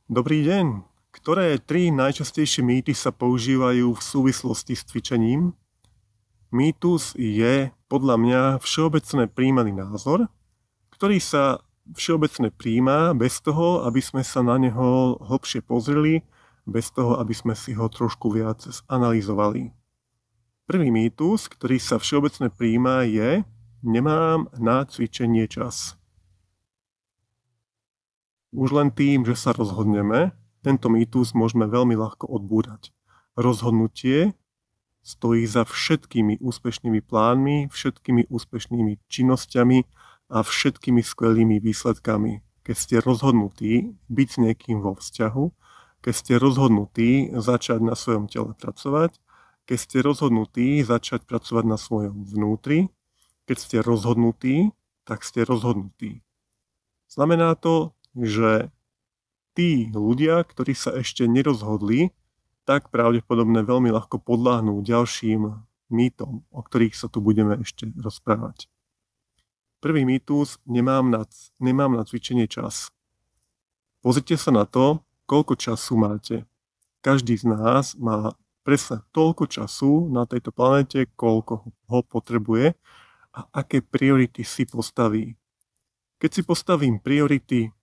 Dobrý deň. Ktoré tri najčastejšie mýty sa používajú v súvislosti s cvičením? Mýtus je podľa mňa všeobecne príjmaný názor, ktorý sa všeobecne príjma bez toho, aby sme sa na neho hlbšie pozreli, bez toho, aby sme si ho trošku viac analyzovali. Prvý mýtus, ktorý sa všeobecne príjma, je: nemám na cvičenie čas. Už len tým, že sa rozhodneme, tento mýtus môžeme veľmi ľahko odbúrať. Rozhodnutie stojí za všetkými úspešnými plánmi, všetkými úspešnými činnosťami a všetkými skvelými výsledkami. Keď ste rozhodnutí byť s niekým vo vzťahu, keď ste rozhodnutí začať na svojom tele pracovať, keď ste rozhodnutí začať pracovať na svojom vnútri, keď ste rozhodnutí, tak ste rozhodnutí. Znamená to, že tí ľudia, ktorí sa ešte nerozhodli, tak pravdepodobne veľmi ľahko podľahnú ďalším mýtom, o ktorých sa tu budeme ešte rozprávať. Prvý mýtus: nemám na cvičenie čas. Pozrite sa na to, koľko času máte. Každý z nás má presne toľko času na tejto planete, koľko ho potrebuje a aké priority si postaví. Keď si postavím priority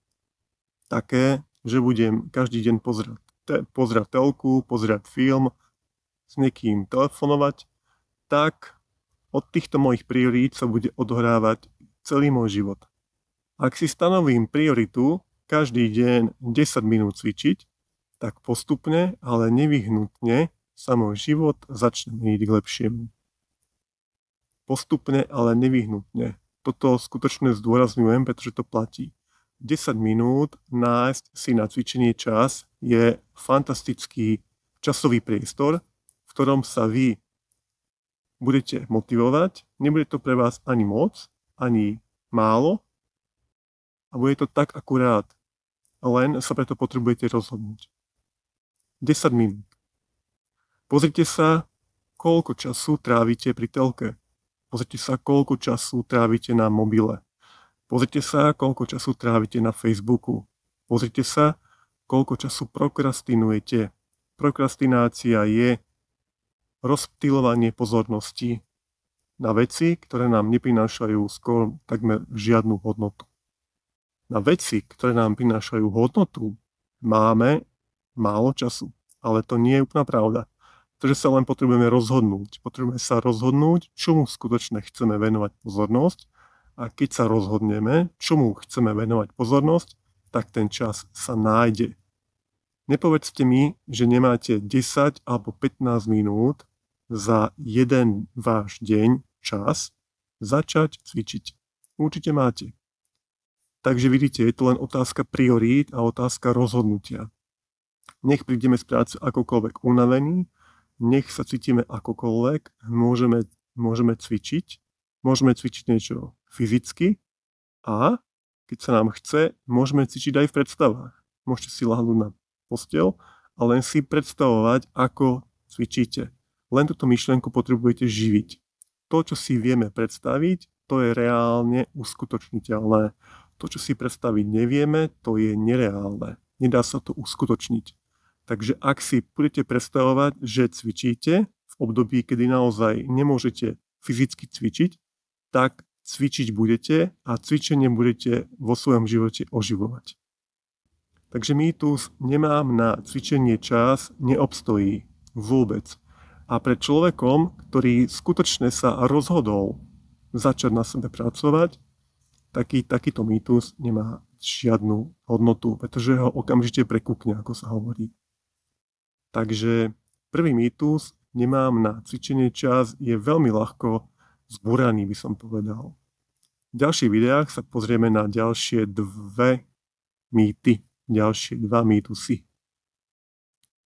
také, že budem každý deň pozerať telku, pozerať film, s niekým telefonovať, tak od týchto mojich priorít sa bude odohrávať celý môj život. Ak si stanovím prioritu každý deň 10 minút cvičiť, tak postupne, ale nevyhnutne sa môj život začne meniť k lepšiemu. Postupne, ale nevyhnutne. Toto skutočne zdôrazňujem, pretože to platí. 10 minút nájsť si na cvičenie čas je fantastický časový priestor, v ktorom sa vy budete motivovať. Nebude to pre vás ani moc, ani málo a bude to tak akurát. Len sa preto potrebujete rozhodnúť. 10 minút. Pozrite sa, koľko času trávite pri telke. Pozrite sa, koľko času trávite na mobile. Pozrite sa, koľko času trávite na Facebooku. Pozrite sa, koľko času prokrastinujete. Prokrastinácia je rozptýľovanie pozornosti na veci, ktoré nám neprinášajú skoro takmer žiadnu hodnotu. Na veci, ktoré nám prinášajú hodnotu, máme málo času. Ale to nie je úplná pravda. Pretože sa len potrebujeme rozhodnúť. Potrebujeme sa rozhodnúť, čomu skutočne chceme venovať pozornosť. A keď sa rozhodneme, čomu chceme venovať pozornosť, tak ten čas sa nájde. Nepovedzte mi, že nemáte 10 alebo 15 minút za jeden váš deň čas začať cvičiť. Určite máte. Takže vidíte, je to len otázka priorít a otázka rozhodnutia. Nech prídeme z práce akokoľvek unavení, nech sa cítime akokoľvek, môžeme cvičiť. Môžeme cvičiť niečo fyzicky a keď sa nám chce, môžeme cvičiť aj v predstavách. Môžete si lahnúť na posteľ a len si predstavovať, ako cvičíte. Len túto myšlienku potrebujete živiť. To, čo si vieme predstaviť, to je reálne uskutočniteľné. To, čo si predstaviť nevieme, to je nereálne. Nedá sa to uskutočniť. Takže ak si budete predstavovať, že cvičíte v období, kedy naozaj nemôžete fyzicky cvičiť, tak cvičiť budete a cvičenie budete vo svojom živote oživovať. Takže mýtus nemám na cvičenie čas neobstojí vôbec. A pred človekom, ktorý skutočne sa rozhodol začať na sebe pracovať, takýto mýtus nemá žiadnu hodnotu, pretože ho okamžite prekúkne, ako sa hovorí. Takže prvý mýtus, nemám na cvičenie čas, je veľmi ľahko zbúraný, by som povedal. V ďalších videách sa pozrieme na ďalšie dva mýtusy.